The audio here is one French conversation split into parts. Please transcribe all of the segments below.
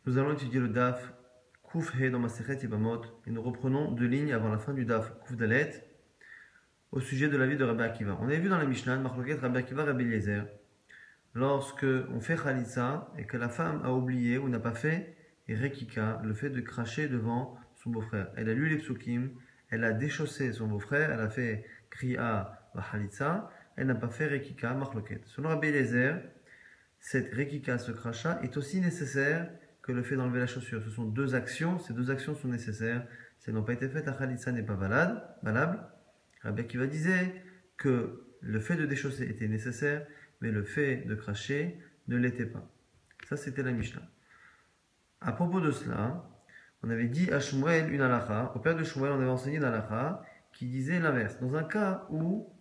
Nous allons étudier le Daf Kuf He dans Masechet Yevamot et nous reprenons deux lignes avant la fin du Daf Kuf Dalet au sujet de la vie de Rabbi Akiva. On avait vu dans la Mishnah, Machloket Rabbi Akiva, Rabbi Eliezer, lorsque on fait Khalitsa et que la femme a oublié ou n'a pas fait Rekika, le fait de cracher devant son beau-frère. Elle a lu les psukim, elle a déchaussé son beau-frère, elle a fait Kriya wa Khalitsa, elle n'a pas fait Rekika, Machloket. Selon Rabbi Eliezer, cette Rekika, ce crachat, est aussi nécessaire que le fait d'enlever la chaussure. Ce sont deux actions, ces deux actions sont nécessaires. Si elles n'ont pas été faites, la Khalitsa n'est pas valable. Rabbi Akiva disait que le fait de déchausser était nécessaire, mais le fait de cracher ne l'était pas. Ça, c'était la Mishnah. À propos de cela, on avait dit à Shmuel une halakha, au père de Shmuel, on avait enseigné une halakha qui disait l'inverse. Dans un cas où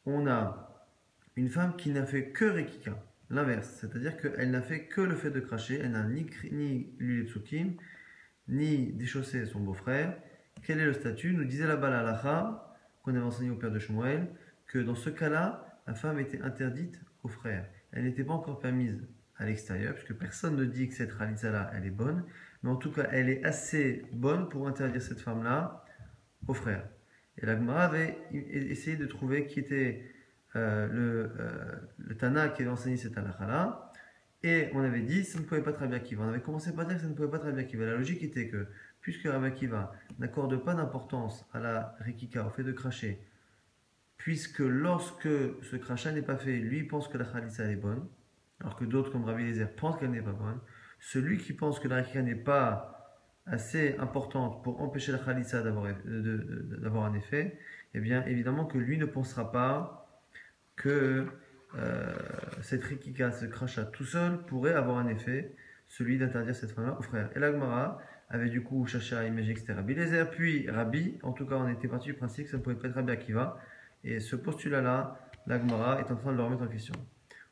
on a une femme qui n'a fait que Rekika, l'inverse, c'est-à-dire qu'elle n'a fait que le fait de cracher, elle n'a ni lu les psukim, ni déchaussé son beau-frère. Quel est le statut? Nous disait là-bas la halakha, qu'on avait enseigné au père de Shmuel, que dans ce cas-là, la femme était interdite au frère. Elle n'était pas encore permise à l'extérieur, puisque personne ne dit que cette khalitsa-là, elle est bonne, mais en tout cas, elle est assez bonne pour interdire cette femme-là au frère. Et la Gemara avait essayé de trouver qui était le Tana qui avait enseigné cette halakha-là, et on avait dit ça ne pouvait pas être Rabbi Akiva. On avait commencé par dire que ça ne pouvait pas être Rabbi Akiva. La logique était que, puisque Rabbi Akiva n'accorde pas d'importance à la Rekika, au fait de cracher, puisque lorsque ce crachat n'est pas fait, lui pense que la Khalitsa est bonne, alors que d'autres comme Rabbi Eliezer pensent qu'elle n'est pas bonne, celui qui pense que la Rekika n'est pas assez importante pour empêcher la Khalitsa d'avoir un effet, eh bien évidemment que lui ne pensera pas que cette Rekika, ce crachat tout seul, pourrait avoir un effet, celui d'interdire cette femme-là au frère. Et la Gemara avait du coup cherché à imaginer que c'était Rabbi Eliezer, puis Rabbi, en tout cas on était parti du principe que ça ne pouvait pas être Rabbi Akiva, et ce postulat-là, la Gemara est en train de le remettre en question.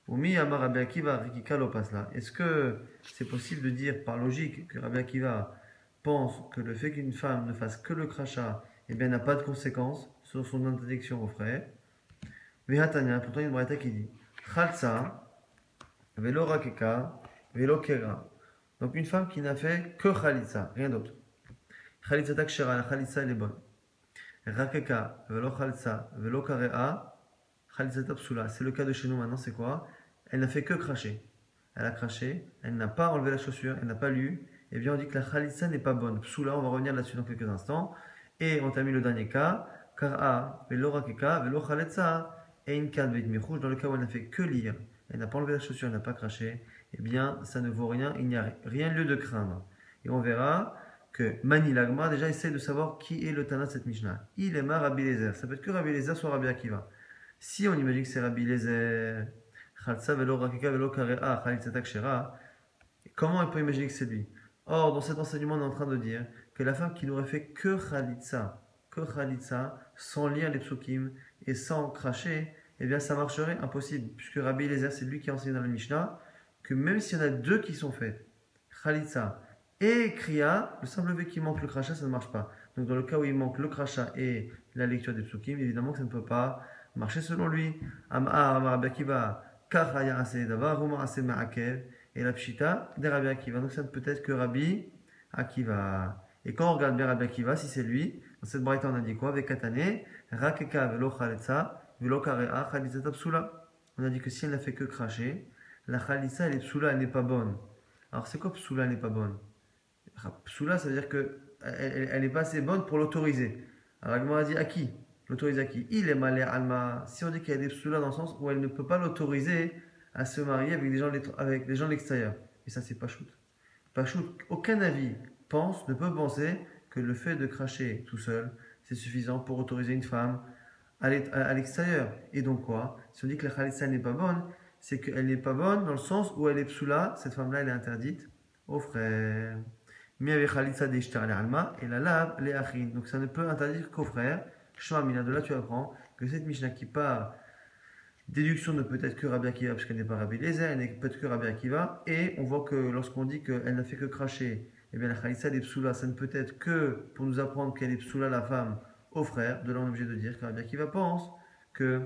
Oumi Amar Rabbi Akiva Rekika Lopasla. Est-ce que c'est possible de dire par logique que Rabbi Akiva pense que le fait qu'une femme ne fasse que le crachat, eh bien n'a pas de conséquences sur son interdiction au frère? Vehatania, pourtant il y a une braïta qui dit Khalsa, velo rakeka, velo kera. Donc une femme qui n'a fait que khalitsa, rien d'autre. Khalitsa takshera, la khalitsa elle est bonne. Rakeka, velo khalsa, velo karea, khalitsa tapsula. C'est le cas de chez nous maintenant, c'est quoi? Elle n'a fait que cracher. Elle a craché, elle n'a pas enlevé la chaussure, elle n'a pas lu. Et bien on dit que la khalitsa n'est pas bonne. Psula, on va revenir là-dessus dans quelques instants. Et on termine le dernier cas. Kara, velo rakeka, velo khalitsa. Dans le cas où elle n'a fait que lire, elle n'a pas enlevé la chaussure, elle n'a pas craché, eh bien ça ne vaut rien, il n'y a rien lieu de craindre. Et on verra que Mani Lagma déjà essaie de savoir qui est le Tana de cette Mishnah. Il est mar Rabbi Eliezer. Ça peut être que Rabbi Eliezer soit Rabbi Akiva. Si on imagine que c'est Rabbi Eliezer, Khalsa velo rakika velo karea, Khalitzatak shera, comment on peut imaginer que c'est lui? Or, dans cet enseignement, on est en train de dire que la femme qui n'aurait fait que Khalitsa, sans lire les psukim et sans cracher, eh bien ça marcherait impossible, puisque Rabbi Eliezer, c'est lui qui a enseigné dans la Mishnah, que même s'il y en a deux qui sont faites, Khalitsa et Kriya, le simple fait qu'il manque le crachat, ça ne marche pas. Donc dans le cas où il manque le crachat et la lecture des psukim, évidemment que ça ne peut pas marcher selon lui. Rabbi Akiva, et la pshita de Rabbi Akiva. Donc ça ne peut être que Rabbi Akiva. Et quand on regarde bien Rabbi Akiva, si c'est lui, dans cette braïta on a dit quoi? Vekatane, rakeka velo khaletsa, velo karea khalitza psula. On a dit que si elle n'a fait que cracher, la khalitza elle est psula, elle n'est pas bonne. Alors c'est quoi psula, elle n'est pas bonne? Psula, ça veut dire qu'elle n'est pas assez bonne pour l'autoriser. Alors la Gemara dit à qui? L'autoriser à qui? Il est malé alma. Si on dit qu'elle est psula dans le sens où elle ne peut pas l'autoriser à se marier avec des gens de l'extérieur. Et ça, c'est pas shoot. Pas shoot. Aucun avis ne peut penser que le fait de cracher tout seul, c'est suffisant pour autoriser une femme à l'extérieur. Et donc quoi? Si on dit que la khalitsa n'est pas bonne, c'est qu'elle n'est pas bonne dans le sens où elle est psula, cette femme-là, elle est interdite aux frères. Mais avec khalitsa d'ishtar alma et la lave les achin. Donc ça ne peut interdire qu'aux frères. Shmamina, de là tu apprends que cette Mishnah qui part, déduction ne peut être que Rabbi Akiva parce qu'elle n'est pas Rabbi Eliezer, elle n'est peut être que Rabbi Akiva. Et on voit que lorsqu'on dit qu'elle n'a fait que cracher, eh bien la khalitsa des psula, ça ne peut être que pour nous apprendre qu'elle est psula la femme au frère. De là on est obligé de dire que Rabbi Akiva pense que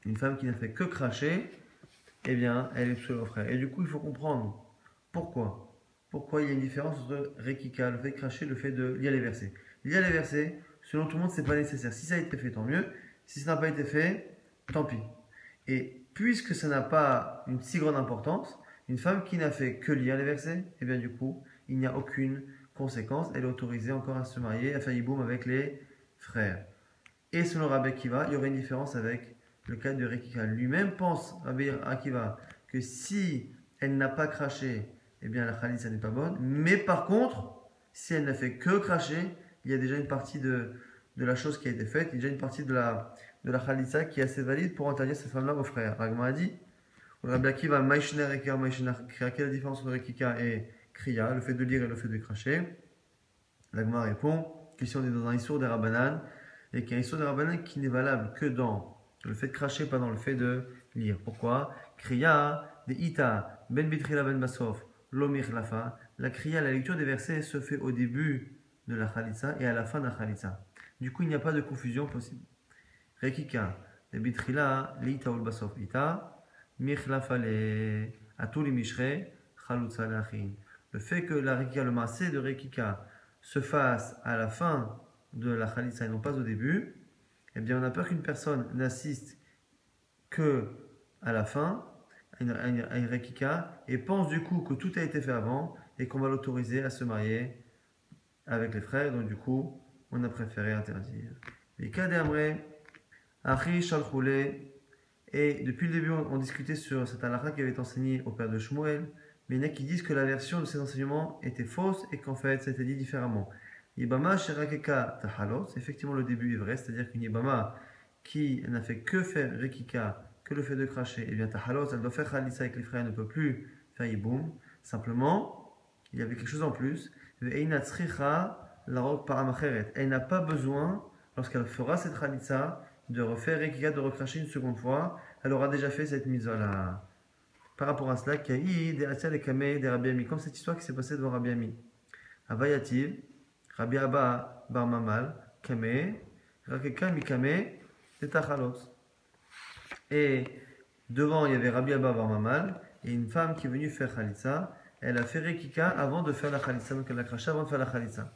une femme qui n'a fait que cracher, eh bien elle est psula au frère. Et du coup il faut comprendre pourquoi. pourquoi il y a une différence entre Rekika, le fait de cracher, le fait de lire les versets. Lire les versets, selon tout le monde, c'est pas nécessaire. Si ça a été fait, tant mieux. Si ça n'a pas été fait, tant pis. Et puisque ça n'a pas une si grande importance, une femme qui n'a fait que lire les versets, eh bien du coup, il n'y a aucune conséquence. Elle est autorisée encore à se marier, à faire yiboum avec les frères. Et selon Rabbi Akiva, il y aurait une différence avec le cas de Rekika. Lui-même pense, Rabbi Akiva, que si elle n'a pas craché, eh bien la khalitsa n'est pas bonne. Mais par contre, si elle n'a fait que cracher, il y a déjà une partie de la chose qui a été faite, il y a déjà une partie de la khalitsa qui est assez valide pour interdire cette femme-là aux frères. Ragma a dit, Rabbi Akiva, Maïshner Rekika, Maïshner Kriya, quelle est la différence entre Rekika et Kriya, le fait de lire et le fait de cracher? Ragma répond, question est dans un Issour des Rabbanan, et qu'il y a un Issour des Rabbanan qui n'est valable que dans le fait de cracher, pas dans le fait de lire. Pourquoi? Kriya, de Ita, Ben Bitrila Ben Basof, Lomir Lafa. La Kriya, la lecture des versets, se fait au début de la Khalitsa et à la fin de la Khalitsa. Du coup, il n'y a pas de confusion possible. Rekika, de Bitrila, Lita ou Basof Ita, Mirlafa le Atuli Mishre, Khalutsa Lachin. Le fait que la Rekika, le massé de Rekika, se fasse à la fin de la Khalitsa et non pas au début, eh bien on a peur qu'une personne n'assiste que à la fin, à une Rekika, et pense du coup que tout a été fait avant et qu'on va l'autoriser à se marier avec les frères. Donc du coup, on a préféré interdire. Les cas d'Amré, Achi Shalchoulé, et depuis le début, on discutait sur cette halakha qui avait été enseignée au père de Shmuel, mais il y en a qui disent que la version de ces enseignements était fausse et qu'en fait, ça a été dit différemment. Yibama Sherakeka Tahalot, effectivement le début est vrai, c'est-à-dire qu'une Yibama qui n'a fait que faire Rekika, que le fait de cracher, et bien Tahalot, elle doit faire Khalissa avec les frères, elle ne peut plus faire Yiboum. Simplement, il y avait quelque chose en plus. Elle n'a pas besoin, lorsqu'elle fera cette Khalissa, de refaire Rekika, de recracher une seconde fois. Elle aura déjà fait cette mise-là. Par rapport à cela, comme cette histoire qui s'est passée devant Rabbi Ami. Avayativ, Rabbi Abba bar Mamal, Kame, Rakeka Mikame, Tetachalot. Et devant, il y avait Rabbi Abba bar Mamal, et une femme qui est venue faire Khalitsa. Elle a fait Rekika avant de faire la Khalitsa, donc elle a craché avant de faire la Khalitsa.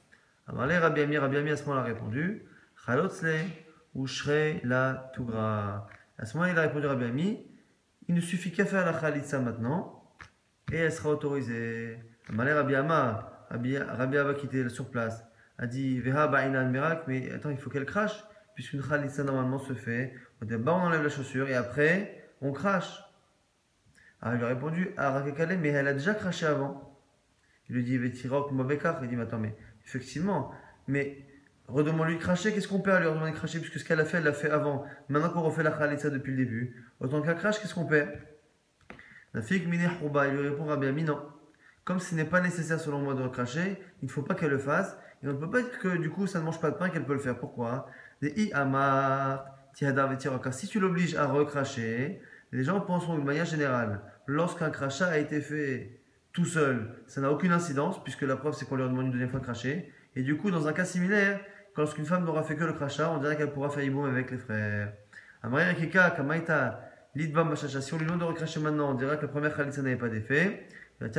Alors, Rabbi Ami à ce moment-là a répondu, Chalotzle, Ushre la Tugra. À ce moment-là, il a répondu Rabbi Ami, il ne suffit qu'à faire la Khalitsa maintenant, et elle sera autorisée. Rabbi Abba qui était sur place a dit Veha ba'inan merak, mais attends, il faut qu'elle crache, puisqu'une Khalitsa normalement se fait. Au départ, on enlève la chaussure et après, on crache. Alors il lui a répondu Arakekale, mais elle a déjà craché avant. Il lui dit Vetirok Mobekar. Il dit mais attends, mais effectivement, mais redemande-lui de cracher, qu'est-ce qu'on perd à lui redemander de cracher, puisque ce qu'elle a fait, elle l'a fait avant. Maintenant qu'on refait la Khalitsa depuis le début, autant qu'elle crache, qu'est-ce qu'on perd? La fille il lui répond Rabbi Ami, non. Comme ce n'est pas nécessaire selon moi de recracher, il ne faut pas qu'elle le fasse. Et on ne peut pas dire que du coup ça ne mange pas de pain qu'elle peut le faire. Pourquoi? Car si tu l'obliges à recracher, les gens penseront de manière générale, lorsqu'un crachat a été fait tout seul, ça n'a aucune incidence, puisque la preuve c'est qu'on lui demande une deuxième fois de cracher. Et du coup, dans un cas similaire, lorsqu'une femme n'aura fait que le crachat, on dirait qu'elle pourra faire yiboum avec les frères. Amaria Kika, Kamaita, Lidbam Machacha, si on lui demande de recracher maintenant, on dirait que la première khalitsa n'avait pas d'effet. On va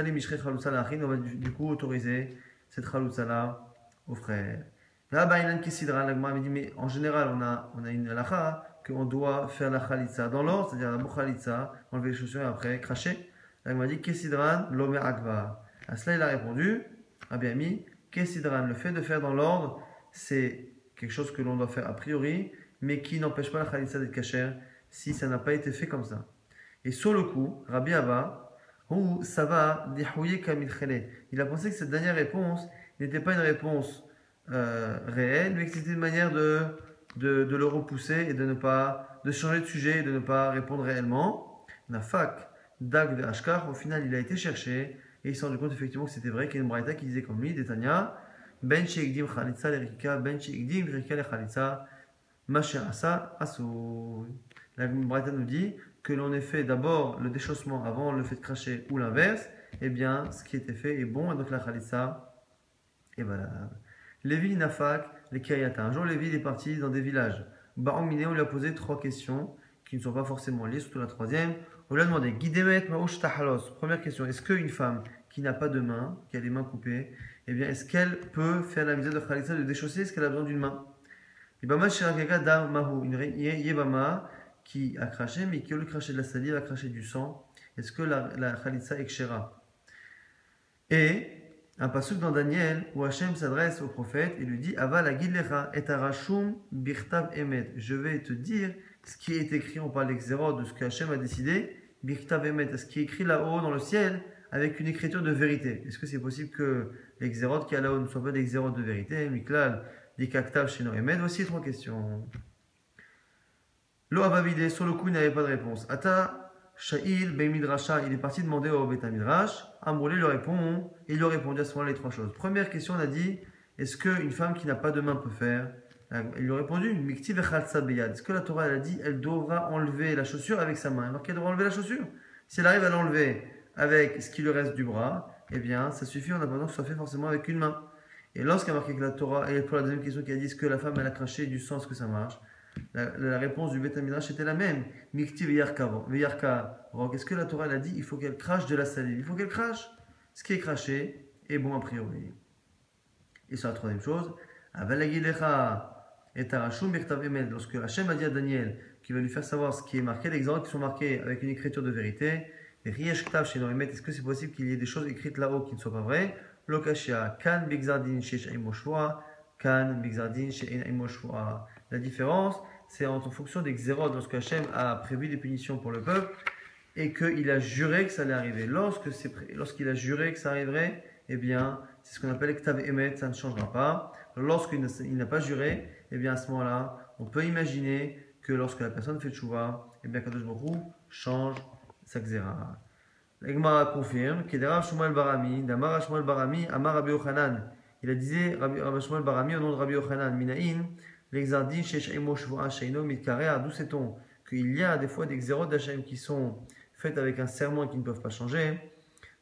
du coup autoriser cette khalitsa là aux frères. Là, Bainan Kisidran, l'agma dit, mais en général, on a une halakha qu'on doit faire la khalitsa dans l'ordre, c'est-à-dire la khalitsa, enlever les chaussures et après cracher. L'agma dit Kisidran, l'omer akva. À cela, il a répondu, Rabbi Ami, Kisidran, le fait de faire dans l'ordre, c'est quelque chose que l'on doit faire a priori, mais qui n'empêche pas la khalitsa d'être cachère si ça n'a pas été fait comme ça. Et sur le coup, Rabbi Abba, ça va, il a pensé que cette dernière réponse n'était pas une réponse réelle, mais que c'était une manière de le repousser et de changer de sujet et de ne pas répondre réellement. Nafak, Dag de Ashkar, au final, il a été cherché et il s'est rendu compte effectivement que c'était vrai qu'il y a une braïta qui disait comme lui, Detania, Ben Sheikdim Khalitsa l'Erika, Ben Sheikdim Rika le Khalitsa, Masher Asa Asou. La braïta nous dit que l'on ait fait d'abord le déchaussement avant le fait de cracher ou l'inverse, eh bien, ce qui était fait est bon et donc la Khalitsa est valable. Lévi Nafak, les Kayata. Un jour, Lévi est parti dans des villages. Barominé, on lui a posé 3 questions qui ne sont pas forcément liées, surtout la troisième. On lui a demandé Guidemet Maouch Tahalos. Première question, est-ce qu'une femme qui n'a pas de main, qui a les mains coupées, eh bien, est-ce qu'elle peut faire la misère de Khalitsa de déchausser? Est-ce qu'elle a besoin d'une main? Yebama Shirakeka da Mahu, une Yebama qui a craché, mais qui au lieu de cracher de la salive, a craché du sang. Est-ce que la Khalitsa est kshera? Et un pasuk dans Daniel où Hachem s'adresse au prophète et lui dit Aval agidlecha et arashum birtav emet. Je vais te dire ce qui est écrit, on parle d'Exérod, de ce que Hachem a décidé, birtav emet, ce qui est écrit là-haut dans le ciel avec une écriture de vérité. Est-ce que c'est possible que l'Exérod qui est là-haut ne soit pas d'Exérod de vérité? Miklal, dikaktav sheno emet. Voici 3 questions. Lo avavide, sur le coup, il n'avait pas de réponse. Ata Sha'il ben Midrasha, il est parti demander au Beth Midrash. Amroulé lui répond, et il lui a répondu à ce moment-là les 3 choses. Première question, on a dit est-ce qu'une femme qui n'a pas de main peut faire? Il lui a répondu Mikti vechalsa beyad. Est-ce que la Torah elle a dit elle devra enlever la chaussure avec sa main? Alors qu'elle devra enlever la chaussure. Si elle arrive à l'enlever avec ce qui lui reste du bras, eh bien ça suffit, on n'a pas besoin que ce soit fait forcément avec une main. Et lorsqu'il a marqué que la Torah, et pour la deuxième question qui a dit est-ce que la femme elle a craché du sang, est-ce que ça marche? La réponse du Beth Midrash était la même. Mikti veyarka. Est-ce que la Torah elle a dit il faut qu'elle crache de la salive? Il faut qu'elle crache. Ce qui est craché est bon a priori. Et sur la troisième chose, lorsque Hachem a dit à Daniel qu'il va lui faire savoir ce qui est marqué, les exemples qui sont marqués avec une écriture de vérité, est-ce que c'est possible qu'il y ait des choses écrites là-haut qui ne soient pas vraies? Lokashia, kan bigzardin shesh aimoshua, kan bigzardin she'en aimoshua. La différence, c'est en fonction des xérod, lorsque Hachem a prévu des punitions pour le peuple et qu'il a juré que ça allait arriver. Lorsqu'il a juré que ça arriverait, eh bien, c'est ce qu'on appelle Ktav Emet, ça ne changera pas. Lorsqu'il n'a pas juré, eh bien, à ce moment-là, on peut imaginer que lorsque la personne fait tchouva, eh bien, Kadosh Baruch Hu change sa xéra. L'Egmara confirme qu'il y a Rav Shmuel Barami, d'Amar Shmuel Barami, Amar Rabbi Yochanan. Il a dit Rabbi Shmuel Barami au nom de Rabbi Yochanan, Minaïn. L'exardin chez Shaimo Shvoa Shaino Mitkarea, d'où sait-on qu'il y a des fois des xérot d'Hachem qui sont faites avec un serment et qui ne peuvent pas changer.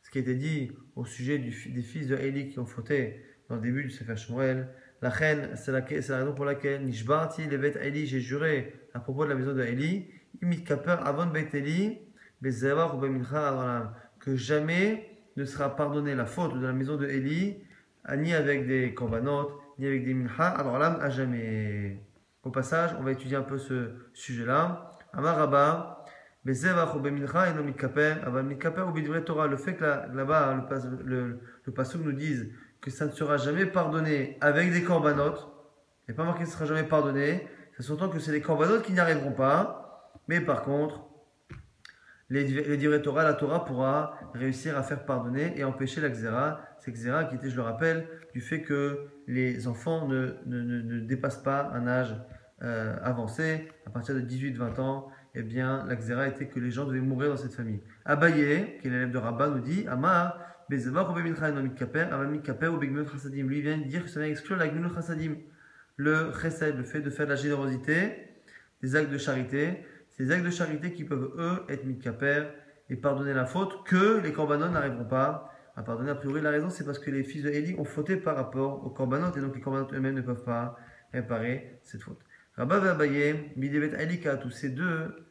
Ce qui a été dit au sujet des fils de Eli qui ont fauté dans le début du Sefer Shmuel. La reine, c'est la raison pour laquelle Nishbarti Levet Eli, j'ai juré à propos de la maison de Eli, Imitkaper Avon Bet Eli, Bezevar ou Bemincha, que jamais ne sera pardonné la faute de la maison de Eli, ni avec des korbanot, ni avec des mincha, alors là, à jamais. Au passage, on va étudier un peu ce sujet-là. Amar Rabba, Bezevach ou Bemincha et non mitkaper, aval mitkaper ou bidivre Torah. Le fait que là-bas, le pasuk nous dise que ça ne sera jamais pardonné avec des korbanot, il n'est pas marqué que ce ne sera jamais pardonné, ça s'entend que c'est les korbanot qui n'y arriveront pas, mais par contre, les divrei Torah, la Torah pourra réussir à faire pardonner et empêcher la xéra. C'est xéra qui était, je le rappelle, du fait que les enfants ne dépassent pas un âge avancé. À partir de 18-20 ans, eh bien, la xéra était que les gens devaient mourir dans cette famille. Abaye, qui est l'élève de Rabba, nous dit Amar, Bezavach ou Bemincha no mitkaper, Aval mitkaper ou Begminot Chassadim. Lui vient de dire que ça vient exclure la Gminot Chassadim. Le chesed, le fait de faire de la générosité, des actes de charité. Ces actes de charité qui peuvent, eux, être mitkaper et pardonner la faute, que les korbanot n'arriveront pas à pardonner. A priori, la raison, c'est parce que les fils de Eli ont fauté par rapport aux korbanot, et donc les korbanot eux-mêmes ne peuvent pas réparer cette faute. Rabba et Abaye, Midevet Elika, tous ces deux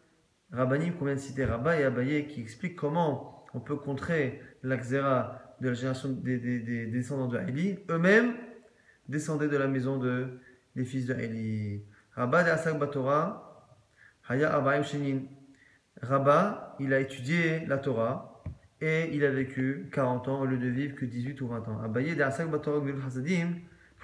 rabbanim qu'on vient de citer, Rabba et Abaye, qui expliquent comment on peut contrer la xéra de la génération des descendants de Eli, eux-mêmes descendaient de la maison des fils de Eli. Rabba de Asak Batora, Haya Arbaim Shenin. Rabba, il a étudié la Torah et il a vécu 40 ans au lieu de vivre que 18 ou 20 ans. Abaye de Asak Batorah Gmil Chasadim,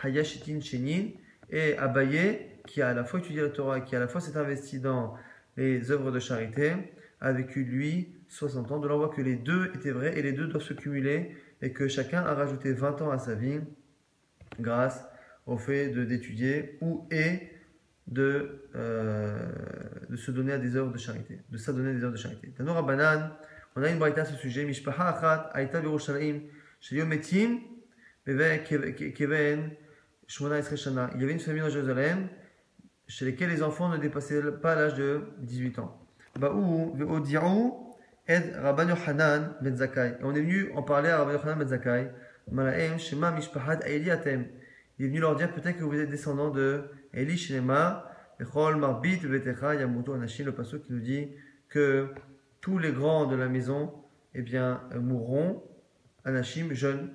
Haya Shitin Shenin. Et Abaye, qui a à la fois étudié la Torah et qui à la fois s'est investi dans les œuvres de charité, a vécu lui 60 ans. De là, on voit que les deux étaient vrais et les deux doivent se cumuler et que chacun a rajouté 20 ans à sa vie grâce au fait d'étudier de se donner à des œuvres de charité, de s'adonner à des œuvres de charité. Tanora Banan, on a une braïta à ce sujet. Mishpaha achat aïta Yerushalayim sheyom metim keven shmona esrei shana. Il y avait une famille en Jérusalem chez lesquelles les enfants ne dépassaient pas l'âge de 18 ans. Ba'u ve'odi'u ed Rabban Yochanan ben Zakkai. Et on est venu en parler à Rabban Yochanan ben Zakkai. Malahem shema mishpahat Eli atem. Il est venu leur dire peut-être que vous êtes descendants de Eli Shinema, Echol Marbit Vetecha Yamutu Anashim, le passage qui nous dit que tous les grands de la maison, eh bien, mourront anashim, jeunes,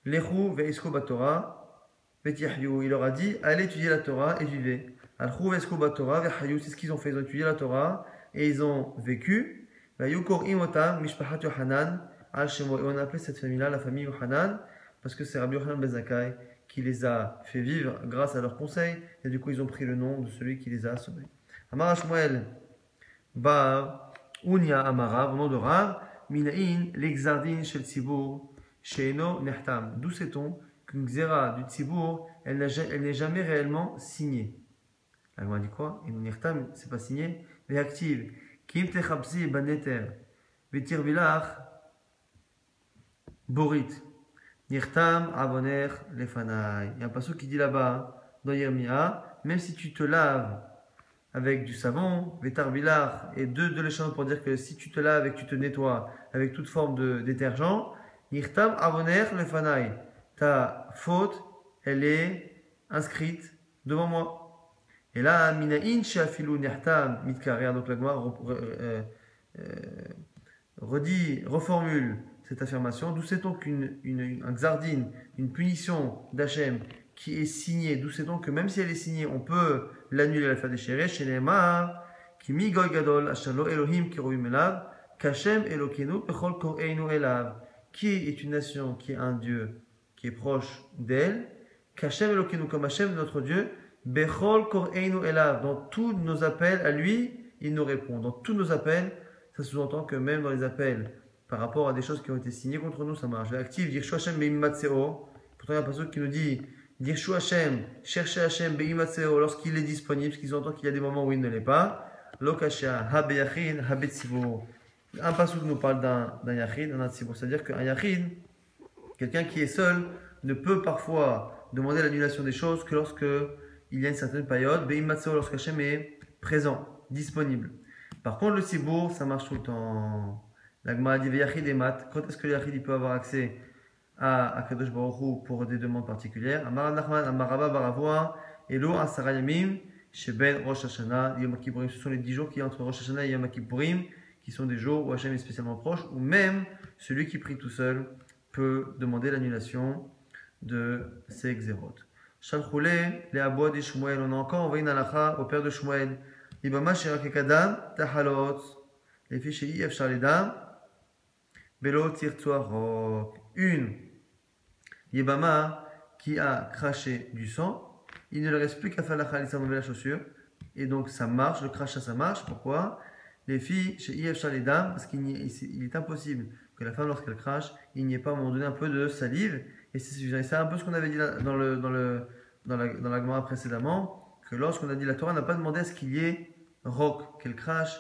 Lechu ve'isku batora, ve'tiahyu. Il leur a dit, allez étudier la Torah et vivez. Alchu ve'isku batora, ve'hayu. C'est ce qu'ils ont fait. Ils ont étudié la Torah et ils ont vécu. Ve'yukor imotam, mishpachat Yohanan, al shemo. Et on a appelé cette famille-là la famille Yohanan, parce que c'est Rabbi Yohanan ben Zakkai qui les a fait vivre grâce à leurs conseils. Et du coup, ils ont pris le nom de celui qui les a sauvés. Amar Shmuel, Bar, Unia Amara, au nom de Rav, Minaïn, l'exardin shel Tzibour, Sheino Nehtam. D'où sait-on qu'une xéra du Tzibour, elle n'est jamais réellement signée? La Gemara dit quoi? Et Nehtam, c'est pas signé. Mais active. Kim techabsi baneter, vetir vilach, borit. Nirtam aboner lefanai. Il y a un passage qui dit là-bas, dans Yermia, même si tu te laves avec du savon, vetar vilach, et deux l'échange pour dire que si tu te laves et que tu te nettoies avec toute forme de détergent, nirtam aboner lefanai. Ta faute, elle est inscrite devant moi. Et là, minaïn shafilu nirtam mitkarer. Donc la Gemara reformule cette affirmation. D'où sait-on qu'un xardin, une punition d'Hachem qui est signée, d'où sait-on que même si elle est signée, on peut l'annuler, la faire déchirer. Chez Neymar, qui mi goy gadol, ashalo Elohim kiruvim elav, kashem elokenu pechol koreinu elav. Qui est une nation, qui est un Dieu, qui est proche d'elle, kashem elokenu, comme Hachem, notre Dieu, bechol koreinu elav. Dans tous nos appels à lui, il nous répond. Dans tous nos appels, ça sous-entend que même dans les appels, par rapport à des choses qui ont été signées contre nous, ça marche. Active, Dirshu Hashem be'imatseo. Pourtant, il y a un passage qui nous dit Dirshu Hashem, cherchez Hashem be'imatseo lorsqu'il est disponible, parce qu'ils entendent qu'il y a des moments où il ne l'est pas. Lokasha, habe yachid, habe tzibur. Un passage nous parle d'un yachid, d'un tzibur. C'est-à-dire qu'un yachid, quelqu'un qui est seul, ne peut parfois demander l'annulation des choses que lorsque il y a une certaine période, be'imatseo, lorsque Hashem est présent, disponible. Par contre, le tzibur, ça marche tout le temps. La Gemara dit Yachid et Mat. Quand est-ce que le Yachid peut avoir accès à Kadosh Baruch Hu pour des demandes particulières? Amar Nachman, Amaraba Baravoa, Elo Asara Yamim, Sheben Rosh Hashanah, Yom Kippourim. Ce sont les 10 jours qui entre Rosh Hashanah et Yom Kippourim, qui sont des jours où Hachem est spécialement proche, ou même celui qui prie tout seul peut demander l'annulation de ses xérot. Shalchoule, les abois de Shmuel. On a encore envoyé une halakha au père de Shmuel. Ibama Shirakekadam, Tahalot, les fiches Yef Shaledam. Belo tirtuarok. Une Yebama qui a craché du sang, il ne lui reste plus qu'à faire la khalitsa, enlever la chaussure, et donc ça marche, le crachat ça marche. Pourquoi? Les filles chez IF les dames, parce qu'il est impossible que la femme, lorsqu'elle crache, il n'y ait pas à un moment donné un peu de salive, et c'est suffisant. Et c'est un peu ce qu'on avait dit dans la Gemara précédemment, que lorsqu'on a dit la Torah n'a pas demandé à ce qu'il y ait roc, qu'elle crache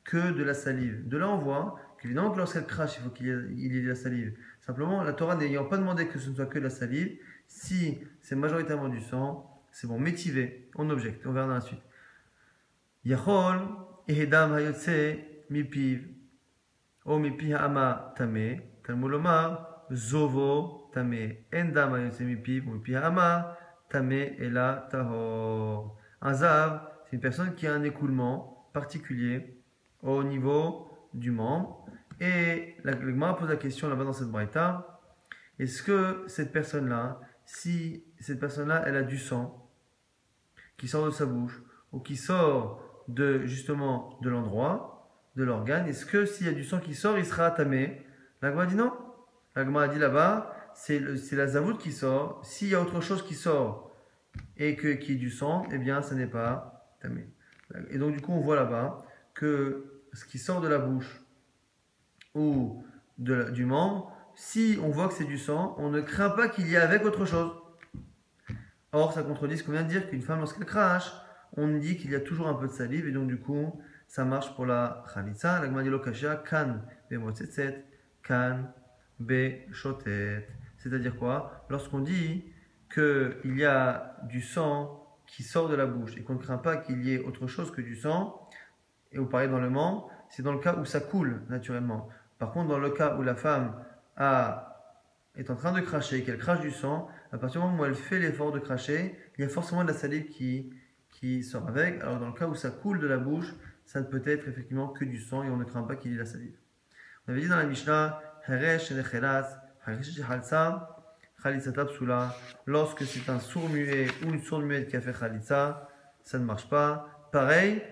que de la salive. De là on voit évidemment que lorsqu'elle crache, il faut qu'il y ait de la salive. Simplement, la Torah n'ayant pas demandé que ce ne soit que de la salive, si c'est majoritairement du sang, c'est bon, métivé, on objecte, on verra dans la suite. Yachol, ehedam hayotse, mipiv, o mipi ha'ama tame, talmulomar, zovo tame, endam hayotse mipiv, o mipi ha'ama tame, ela tahor. Un zav, c'est une personne qui a un écoulement particulier au niveau du membre. Et la Gemara pose la question là-bas dans cette braïta, est-ce que cette personne-là, si cette personne-là, elle a du sang qui sort de sa bouche ou qui sort justement de l'endroit, de l'organe, est-ce que s'il y a du sang qui sort, il sera tamé? La Gemara dit non. La Gemara dit là-bas, c'est la zavout qui sort. S'il y a autre chose qui sort et qui est du sang, eh bien, ça n'est pas tamé. Et donc, du coup, on voit là-bas que ce qui sort de la bouche ou du membre, si on voit que c'est du sang, on ne craint pas qu'il y ait avec autre chose. Or, ça contredit ce qu'on vient de dire, qu'une femme, lorsqu'elle crache, on dit qu'il y a toujours un peu de salive, et donc du coup, ça marche pour la khalitsa. La Gemara dit lokashia, kan be motzetzet, kan be shotet. C'est-à-dire quoi? Lorsqu'on dit qu'il y a du sang qui sort de la bouche, et qu'on ne craint pas qu'il y ait autre chose que du sang, et vous parlez dans le membre, c'est dans le cas où ça coule naturellement. Par contre, dans le cas où la femme est en train de cracher et qu'elle crache du sang, à partir du moment où elle fait l'effort de cracher, il y a forcément de la salive qui sort avec. Alors dans le cas où ça coule de la bouche, ça ne peut être effectivement que du sang et on ne craint pas qu'il y ait de la salive. On avait dit dans la Mishnah, Heresh Nechelas Khalitsa psula. Lorsque c'est un sourd-muet ou une sourde-muette qui a fait khalitsa, ça ne marche pas. Pareil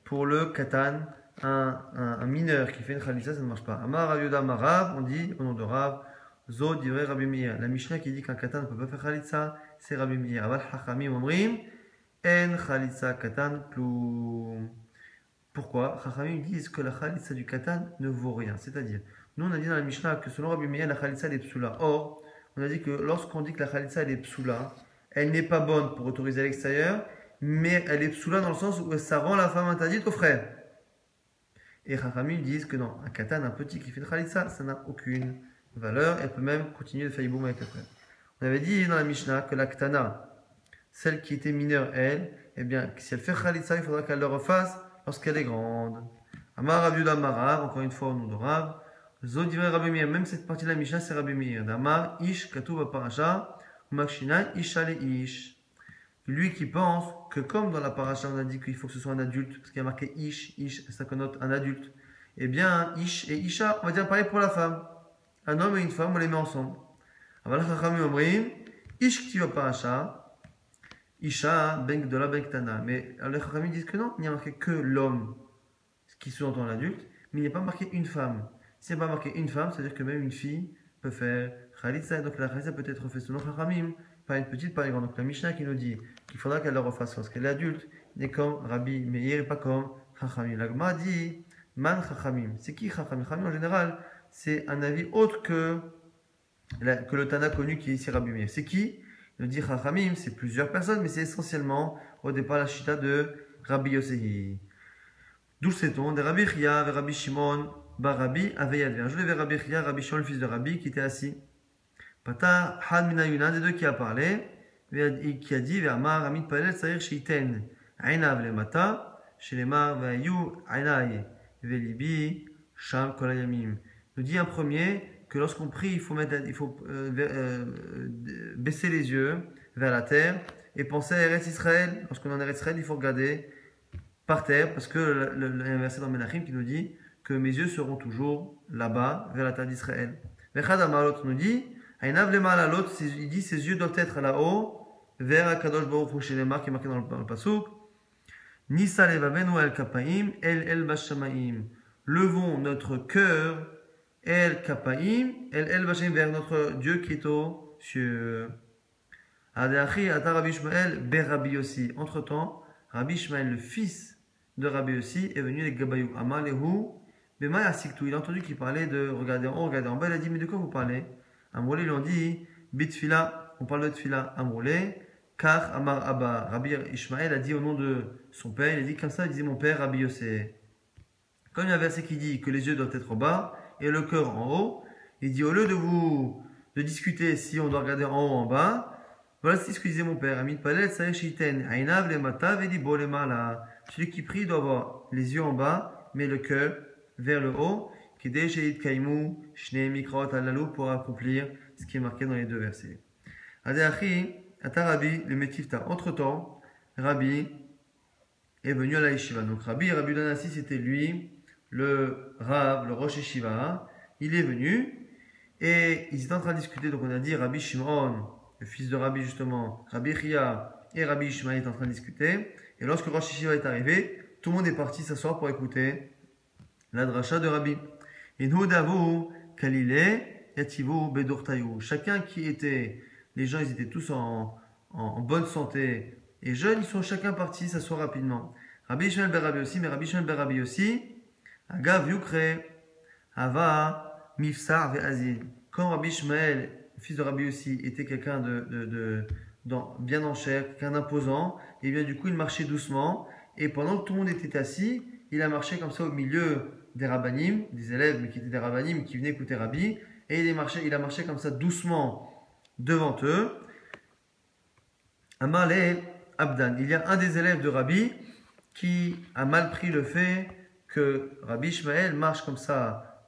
pour le katan, un mineur qui fait une khalitsa, ça ne marche pas. Amar Rav Yehuda Amar Rav, on dit au nom de Rav, Zo divrei Rabbi Meir. La Mishnah qui dit qu'un katan ne peut pas faire khalitsa, c'est Rabbi Meir. Aval Chachamim omrim, en khalitsa katan plum. Pourquoi? Chachamim disent que la khalitsa du katan ne vaut rien. C'est-à-dire, nous on a dit dans la Mishnah que selon Rabbi Meir, la khalitsa elle est psula. Or, on a dit que lorsqu'on dit que la khalitsa elle est psula, elle n'est pas bonne pour autoriser à l'extérieur, mais elle est psula dans le sens où ça rend la femme interdite aux frères. Et Chachamim disent que non, un katan, un petit qui fait de khalitsa, ça n'a aucune valeur. Elle peut même continuer de faire iboum avec le frère. On avait dit dans la Mishnah que la ktana, celle qui était mineure, elle, eh bien, si elle fait khalitsa, il faudra qu'elle le refasse lorsqu'elle est grande. Amar Rav Yehuda Amar Rav, encore une fois au nom de Rav. Zo divrei Rabbi Meir, même cette partie de la Mishnah, c'est Rabbi Meir. Damar, ish, katuv parasha, makshina, isha le ish. Lui qui pense que comme dans la paracha on a dit qu'il faut que ce soit un adulte, parce qu'il y a marqué ish, ça connote un adulte, eh bien ish et isha, on va dire pareil pour la femme. Un homme et une femme, on les met ensemble. Aval chachamim omrim, ish ktiva paracha, isha ben gdola ben ktana. Mais les chachamim disent que non, il n'y a marqué que l'homme, ce qui sous-entend l'adulte, mais il n'y a pas marqué une femme. S'il n'y a pas marqué une femme, c'est-à-dire que même une fille peut faire khalitsa, donc la khalitsa peut être faite selon chachamim. Pas une petite, pas une grande. Donc la Mishnah qui nous dit qu'il faudra qu'elle le refasse lorsqu'elle est adulte, n'est comme Rabbi Meir et pas comme Chachamim. La Gemara dit Man Chachamim. C'est qui Chachamim? Chachamim en général, c'est un avis autre que le Tana connu qui est ici Rabbi Meir. C'est qui? Il nous dit Chachamim, c'est plusieurs personnes, mais c'est essentiellement au départ la chita de Rabbi Yosehi. D'où sait-on? De Rabbi Chia, Rabbi Shimon, Rabbi Aveyad. Un jour, il y avait Rabbi Chia, Rabbi Shimon, le fils de Rabbi, qui était assis. Pata had minayuna, des deux qui a parlé, qui a dit Ve'amar amit palel tsarich sheiten ainav lemata shelemar ve'ayu ainai ve'libi sham kol hayamim. Nous dit un premier que lorsqu'on prie, il faut baisser les yeux vers la terre et penser à Eretz Israël. Lorsqu'on est en Eretz Israël, il faut regarder par terre parce que il y a un verset dans Menachim qui nous dit que mes yeux seront toujours là-bas vers la terre d'Israël. Vechad Amalot nous dit l'autre, il dit ses yeux doivent être là-haut, vers Akadosh Baruch Hu Shelema, qui est marqué dans le pasuk. Nisa levavenu el kapaim, el bashamaim. Levons notre cœur, el kapaim, el bashamaim, vers notre Dieu qui est aux cieux. Adeachi ata Rabbi Ishmael ber Rabbi Yossi. Entre-temps, Rabbi Ishmael, le fils de Rabbi Yossi, est venu les Gabayou. Amalehu, bema yasiktu. Il a entendu qu'il parlait de regarder en haut, regarder en bas. Il a dit, mais de quoi vous parlez? Amroulé, ils lui ont dit, bitfila, on parle de tfila, Amroulé, car Amar Abba, Rabbi Ishmael a dit au nom de son père, il a dit comme ça, il disait mon père, Rabbi Yossé. Comme il y a un verset qui dit que les yeux doivent être en bas et le cœur en haut, il dit au lieu de discuter si on doit regarder en haut ou en bas, voilà ce que disait mon père, Amit Palel, Saïr Shiten, Ainav, Lemata, Vedibo, Lemala. Celui qui prie doit avoir les yeux en bas, mais le cœur vers le haut. Pour accomplir ce qui est marqué dans les deux versets. Adeachi, Atarabi, le Metifta. Entre-temps, Rabbi est venu à la Yeshiva. Donc Rabbi Danassi, c'était lui, le Rav, le Rosh Yeshiva. Il est venu et ils étaient en train de discuter. Donc on a dit Rabbi Shimon, le fils de Rabbi justement, Rabbi Chia et Rabbi Ishmael étaient en train de discuter. Et lorsque Rosh Yeshiva est arrivé, tout le monde est parti s'asseoir pour écouter la dracha de Rabbi. Chacun qui était, les gens ils étaient tous en bonne santé et jeunes, ils sont chacun partis s'asseoir rapidement. Rabbi Ishmael ben Rabbi aussi, mais Rabbi Ishmael ben Rabbi aussi, Agav Yukre, Ava, Mifsar ve'azil. Quand Rabbi Ishmael, fils de Rabbi aussi, était quelqu'un bien en chair, quelqu'un d'imposant, et bien du coup il marchait doucement, et pendant que tout le monde était assis, il a marché comme ça au milieu des rabbanim, des élèves mais qui étaient des rabbanim qui venaient écouter Rabbi, et il a marché comme ça doucement devant eux. Amar le Abdan. Il y a un des élèves de Rabbi qui a mal pris le fait que Rabbi Ishmael marche comme ça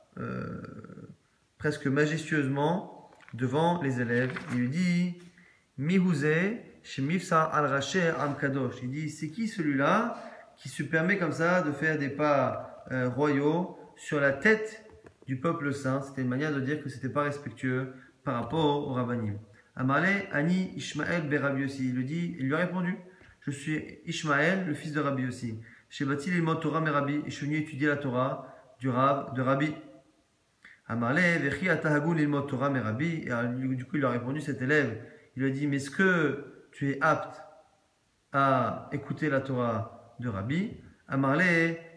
presque majestueusement devant les élèves. Il lui dit Mihouze shemifsa al raché am kadosh. Il dit c'est qui celui-là qui se permet comme ça de faire des pas royaux sur la tête du peuple saint? C'était une manière de dire que c'était pas respectueux par rapport au Rabbanim. Amarle, Ani, Ishmael, Rabbi Yossi. Il lui a répondu, je suis Ishmael, le fils de Rabbi Yossi. Chez Bati, il est Torah, mais Rabbi, et je suis venu étudier la Torah du Rav, de Rabbi. Amarle, Vechi, Atahagoun, il est Torah, mais Rabbi. Et du coup, il lui a répondu, cet élève, il lui a dit, mais est-ce que tu es apte à écouter la Torah de Rabbi? Amarle,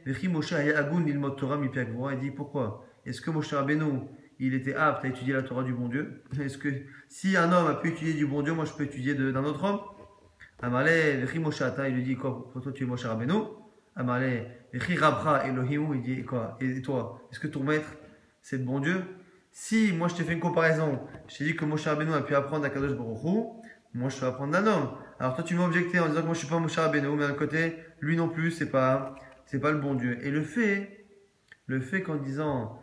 Vechi, Moshe, Ayagoun, il est Torah, mi Piakvora. Il dit, pourquoi? Est-ce que Moshe Rabbeinu, il était apte à étudier la Torah du bon Dieu? Est-ce que si un homme a pu étudier du bon Dieu, moi je peux étudier d'un autre homme? Amarle, Vechi Moshe Ata, il lui dit quoi? Pour toi tu es Moshe Rabbeinu? Amarle, Vechi Rabcha Elohimu, il dit quoi? Et toi, est-ce que ton maître c'est le bon Dieu? Si moi je t'ai fait une comparaison, je t'ai dit que Moshe Rabbeinu a pu apprendre à Kadosh Baruch Hu, moi je peux apprendre d'un homme. Alors toi tu m'as objecté en disant que moi je suis pas Moshe Rabbeinu, mais d'un côté, lui non plus, c'est pas le bon Dieu. Et le fait qu'en disant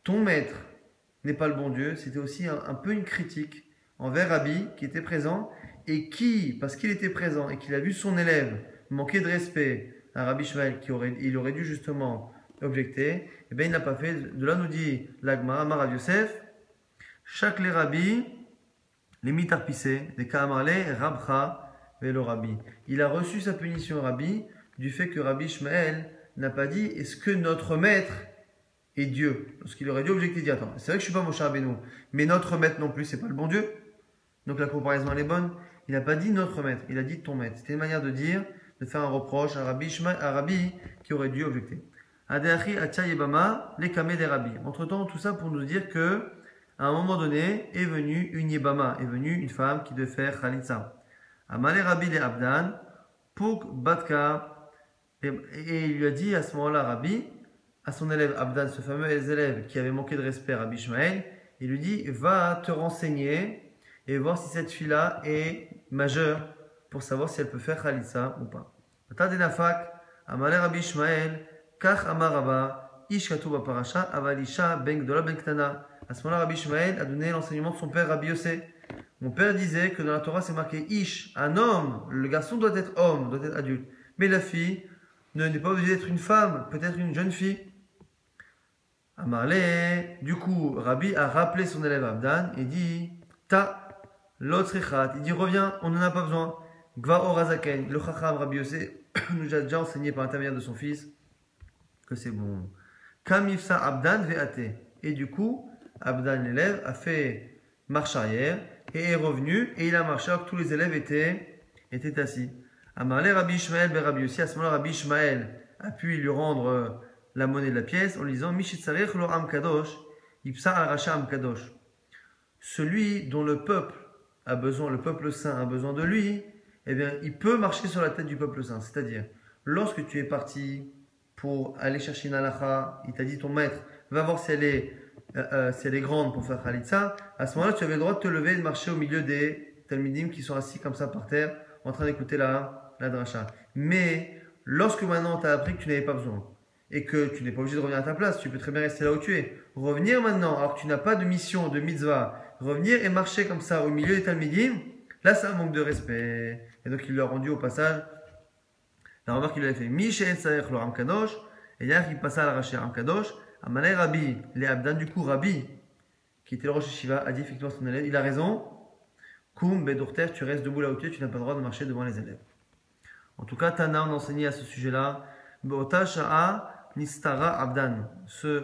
ton maître n'est pas le bon Dieu, c'était aussi un peu une critique envers Rabbi qui était présent et qui, parce qu'il était présent et qu'il a vu son élève manquer de respect à Rabbi Ishmael, il aurait dû justement objecter, et bien il n'a pas fait. De là nous dit l'Agma, Amar Rav Yosef, chaque les rabbis, les mitarpissés, des Kaamarle, Rabcha, Velo Rabbi. Il a reçu sa punition Rabbi du fait que Rabbi Ishmael n'a pas dit est-ce que notre maître est Dieu? Parce qu'il aurait dû objecter, dire attends, c'est vrai que je suis pas Moshe Rabbeinu, mais notre maître non plus, c'est pas le bon Dieu. Donc la comparaison elle est bonne. Il n'a pas dit notre maître, il a dit ton maître. C'était une manière de dire, de faire un reproche à Rabbi qui aurait dû objecter. Adeachi Atia Yebama, les kameh des Rabbi. Entre-temps, tout ça pour nous dire que à un moment donné est venue une Yebama, est venue une femme qui devait faire Khalitsa. Amale Rabbi les Abdan, Pouk Batka, et il lui a dit à ce moment-là, Rabbi, à son élève Abdan, ce fameux élève qui avait manqué de respect à Rabbi Ishmael, il lui dit va te renseigner et voir si cette fille-là est majeure pour savoir si elle peut faire Khalitsa ou pas. Tadenafak, Amale Rabbi Ishmael, Kach Amar Rabba, Ish Katou Parasha, Avalisha, Ben Gdola Ben Ktana. À ce moment-là, Rabbi Ishmael a donné l'enseignement de son père Rabbi Yossé. Mon père disait que dans la Torah c'est marqué Ish, un homme, le garçon doit être homme, doit être adulte. Mais la fille n'est pas obligée d'être une femme, peut-être une jeune fille. Amarle, du coup, Rabbi a rappelé son élève Abdan et dit Ta, l'autre il dit reviens, on n'en a pas besoin. Gva Orazaken, le Chacham Rabbi Yossé nous a déjà enseigné par l'intermédiaire de son fils que c'est bon. Kamifsa Abdan ve'ate. Et du coup, Abdan, l'élève, a fait marche arrière et est revenu et il a marché alors que tous les élèves étaient assis. Amarle Rabbi Ishmael ben Rabbi Yossi. À ce moment-là, Rabbi Ishmael a pu lui rendre la monnaie de la pièce en lui disant Mishitzarech lo am kadosh, ipsa aracha am kadosh. Celui dont le peuple a besoin, le peuple saint a besoin de lui, eh bien, il peut marcher sur la tête du peuple saint. C'est-à-dire, lorsque tu es parti pour aller chercher une halakha, il t'a dit ton maître, va voir si elle est grande pour faire khalitsa, à ce moment-là, tu avais le droit de te lever et de marcher au milieu des talmidim qui sont assis comme ça par terre, en train d'écouter la dracha. Mais, lorsque maintenant tu as appris que tu n'avais pas besoin, et que tu n'es pas obligé de revenir à ta place, tu peux très bien rester là où tu es. Revenir maintenant, alors que tu n'as pas de mission, de mitzvah, revenir et marcher comme ça au milieu des talmidim, là c'est un manque de respect. Et donc il lui a rendu au passage la remarque qu'il avait fait. Mishen Saech lo Am Kadosh, et hier il passa à l'arracher Am Kadosh, Amalei Rabbi, les Abdan, du coup Rabbi, qui était le Rosh Hashiva, a dit effectivement à son élève, il a raison, Koum Bedurter, tu restes debout là où tu es, tu n'as pas le droit de marcher devant les élèves. En tout cas, Tana, on enseignait à ce sujet-là, Be'ota Sha'a Nistara Abdan.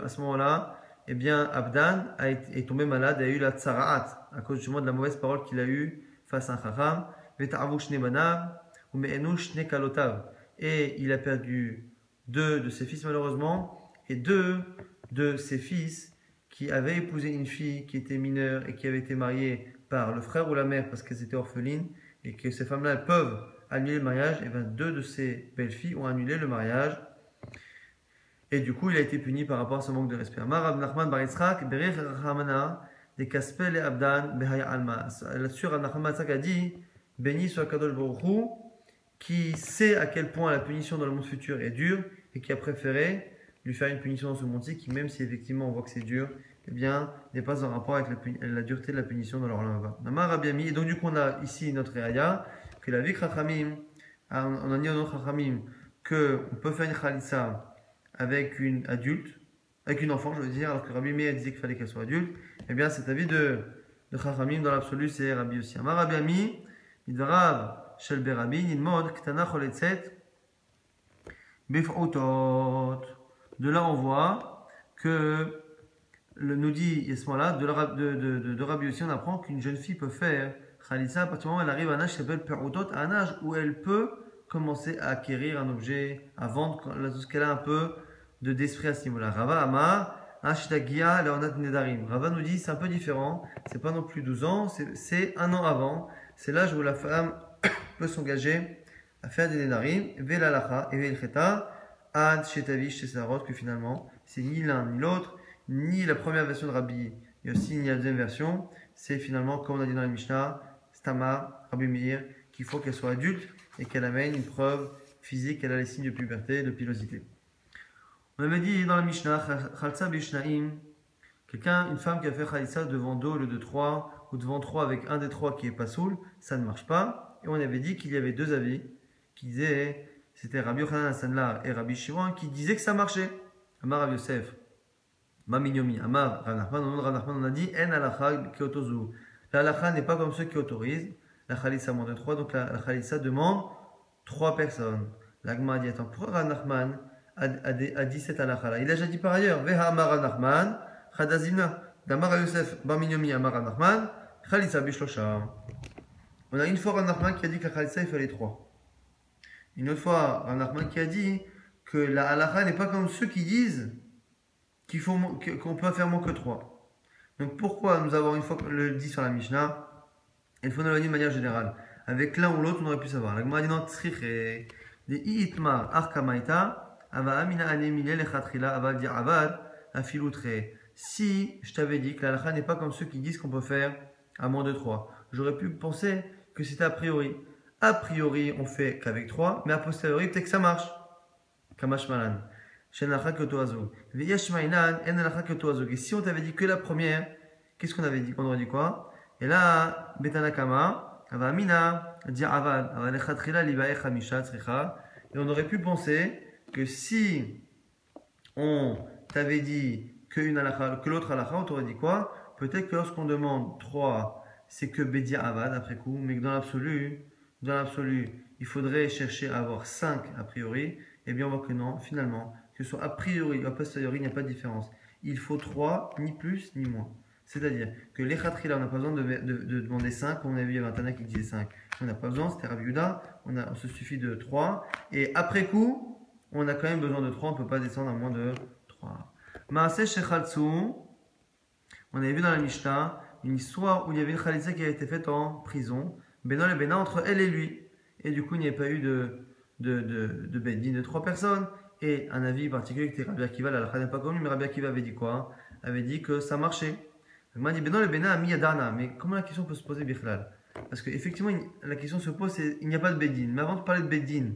À ce moment-là, eh bien, Abdan est tombé malade et a eu la tsara'at, à cause justement de la mauvaise parole qu'il a eue face à un chacham, Veta'avu Shne Banav, ou Me'enu Shne Kalotav. Et il a perdu 2 de ses fils malheureusement, et 2 de ses fils qui avaient épousé une fille qui était mineure et qui avait été mariée par le frère ou la mère parce qu'elles étaient orphelines, et que ces femmes-là elles peuvent annuler le mariage, et bien 2 de ses belles-filles ont annulé le mariage. Et du coup, il a été puni par rapport à ce manque de respect. Rab Nachman bar Yitzchak, Berech Rachamana, de Kaspel et Abdan, Behaya Alma. Là-dessus, Rab Nachman bar Yitzchak a dit béni soit Kadosh Baruch Hu, qui sait à quel point la punition dans le monde futur est dure et qui a préféré lui faire une punition dans ce monde-ci, qui, même si effectivement on voit que c'est dur, eh bien, n'est pas en rapport avec la dureté de la punition dans leur langue. Namar Rabiami. Et donc, du coup, on a ici notre réaya, que la vie Chachamim, on a dit à notre Chachamim qu'on peut faire une Khalitsa avec une adulte, avec une enfant, je veux dire, alors que Rabbi Meir disait qu'il fallait qu'elle soit adulte. Eh bien, cet avis de de Chachamim dans l'absolu, c'est Rabbi aussi. Amar Rabbi Ami, Midrav Shel Berabi, Nidmod, Ktana Choletzet, Bif'utot. De là, on voit que, nous dit à ce moment-là, de Rabbi aussi, on apprend qu'une jeune fille peut faire Khalitsa à partir du moment où elle arrive à un âge qui s'appelle Per'utot, à un âge où elle peut commencer à acquérir un objet, à vendre, lorsqu'elle a un peu d'esprit à ce niveau-là. Rava Amar, Ashtagia, Leonat Nedarim. Rava nous dit c'est un peu différent, c'est pas non plus 12 ans, c'est un an avant, c'est l'âge où la femme peut s'engager à faire des Nedarim, Velalacha et Velcheta, Ad Shetavish Tesarot, que finalement, c'est ni l'un ni l'autre, ni la première version de Rabbi Yossi, ni la deuxième version, c'est finalement, comme on a dit dans la Mishnah, Stama, Rabbi Meir, qu'il faut qu'elle soit adulte et qu'elle amène une preuve physique qu'elle a les signes de puberté, de pilosité. On avait dit dans la Mishnah, Khalsa Bishnaim, quelqu'un, une femme qui a fait Khalsa devant 2 au lieu de 3, ou devant 3 avec un des 3 qui est pas soul, ça ne marche pas. Et on avait dit qu'il y avait 2 avis qui disaient, c'était Rabbi Yochanan Sanlar et Rabbi Shimon, qui disaient que ça marchait. Amar Rabbi Yosef, Maminyomi, Amar Rav Nachman, on a dit En alacha kiotozu. La halacha n'est pas comme ceux qui autorisent la Khalisa moins de 3, donc la Khalisa demande 3 personnes. L'Agma dit attends, pourquoi Rav Nachman a dit cette halakha-là? Il a déjà dit par ailleurs Veha Amar Rav Nachman, Chadazina, d'Amar Rav Yosef, Maminyomi, Amar Rav Nachman, Khalisa bishlosha. On a une fois Rav Nachman qui a dit que la Khalisa il fallait 3. Une autre fois Rav Nachman qui a dit que la halakha n'est pas comme ceux qui disent qu'on peut faire moins que 3. Donc pourquoi nous avons une fois le dit sur la Mishnah, il faut nous le dire de manière générale. Avec l'un ou l'autre, on aurait pu savoir. La Gemara dit non, tzriche, de iitmar arkamaita, ava amina anemile lechatrila, ava di'avad, afiloutre. Si je t'avais dit que la halakha n'est pas comme ceux qui disent qu'on peut faire à moins de 3, j'aurais pu penser que c'était a priori. A priori, on fait qu'avec 3, mais a posteriori, peut-être que ça marche. Kamash malan. Et si on t'avait dit que la première, qu'est-ce qu'on avait dit? On aurait dit quoi? Et là, Betanakama, Avamina, Diavad, Avalechatchila, Libae, Chamisha, Tzricha. Et on aurait pu penser que si on t'avait dit que l'autre halakha, on t'aurait dit quoi? Peut-être que lorsqu'on demande 3, c'est que Bedia Avad après coup, mais que dans l'absolu, il faudrait chercher à avoir 5 a priori. Eh bien, on voit que non, finalement, que ce soit a priori ou a posteriori, il n'y a pas de différence. Il faut 3, ni plus, ni moins. C'est-à-dire que les khatrila, on n'a pas besoin de demander 5, comme on a vu, il y avait un Tana qui disait 5. On n'a pas besoin, c'était Rabbi Yehuda, on se suffit de 3. Et après coup, on a quand même besoin de 3, on ne peut pas descendre à moins de 3. Maaseh Shechaltsu, on avait vu dans la Mishnah une histoire où il y avait une khalitsa qui a été faite en prison, Benol et Bena, entre elle et lui. Et du coup, il n'y avait pas eu de Beddin de 3 personnes. Et un avis particulier qui était Rabbi Akiva, la halakha n'est pas connue, mais Rabbi Akiva avait dit quoi? Avait dit que ça marchait. Il m'a dit Benol et Bena a mis Yadana. Mais comment la question peut se poser, Bichlal? Parce qu'effectivement, la question se pose, c'est il n'y a pas de Beddin. Mais avant de parler de Beddin,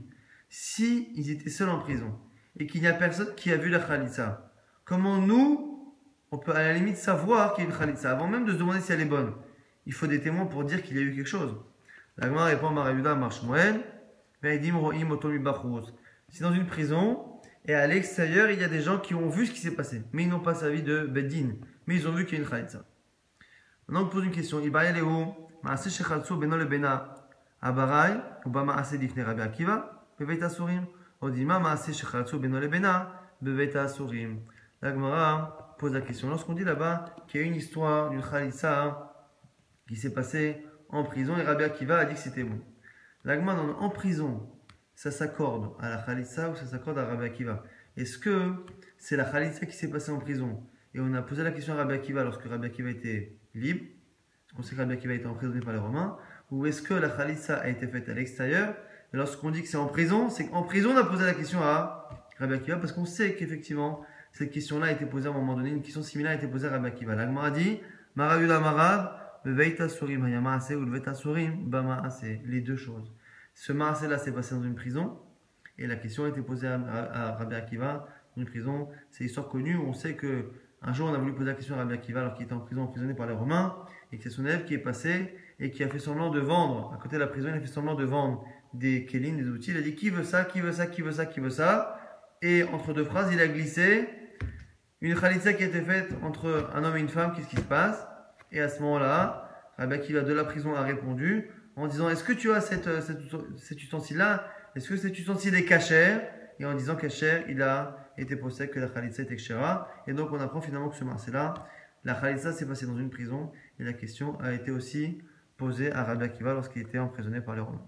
si ils étaient seuls en prison et qu'il n'y a personne qui a vu la khalitsa, comment nous, on peut à la limite savoir qu'il y a une khalitsa avant même de se demander si elle est bonne? Il faut des témoins pour dire qu'il y a eu quelque chose. La Gemara répond à Marayuda, Marshmoel, Veidim Roim Otomi Bachrouz. C'est dans une prison et à l'extérieur, il y a des gens qui ont vu ce qui s'est passé, mais ils n'ont pas servi de Beddin, mais ils ont vu qu'il y a une khalitsa. Maintenant, on pose une question. Ibaye Léo, Maaseh Shechaltsu Benol et Bena, Abarai, ou Bamaaseh Difne Rabbi Akiva, Beveita Surim. Odima Maaseh Shechaltsu Benol et Bena, Beveita Surim. La Gemara pose la question. Lorsqu'on dit là-bas qu'il y a une histoire d'une khalitsa qui s'est passée en prison et Rabbi Akiva a dit que c'était bon. La Gemara en prison, ça s'accorde à la khalitsa ou ça s'accorde à Rabbi Akiva? Est-ce que c'est la khalitsa qui s'est passée en prison et on a posé la question à Rabbi Akiva lorsque Rabbi Akiva était libre, parce qu'on sait que Rabbi Akiva a été emprisonné par les Romains, ou est-ce que la khalitsa a été faite à l'extérieur et lorsqu'on dit que c'est en prison, c'est qu'en prison on a posé la question à Rabbi Akiva parce qu'on sait qu'effectivement cette question-là a été posée à un moment donné, une question similaire a été posée à Rabbi Akiva. La Gemara dit Marayuda Marav, Beveita Surim, Hayamase ou Beveita Surim, Bamaase, les deux choses. Ce Maaseh là s'est passé dans une prison et la question a été posée à Rabbi Akiva dans une prison. C'est une histoire connue où on sait que un jour on a voulu poser la question à Rabbi Akiva alors qu'il était en prison, emprisonné par les Romains, et que c'est son élève qui est passé et qui a fait semblant de vendre, à côté de la prison, il a fait semblant de vendre des kélim, des outils. Il a dit qui veut ça, qui veut ça, qui veut ça, qui veut ça. Et entre deux phrases, il a glissé une khalitsa qui a été faite entre un homme et une femme, qu'est-ce qui se passe? Et à ce moment-là, Rabbi Akiva de la prison a répondu en disant est-ce que tu as cet ustensile-là? Est-ce que cet ustensile est kasher? Et en disant kasher, il a été possède que la khalitsa était kshera. Et donc on apprend finalement que ce marché-là, la khalitsa s'est passée dans une prison et la question a été aussi posée à Rabbi Akiva lorsqu'il était emprisonné par les Romains.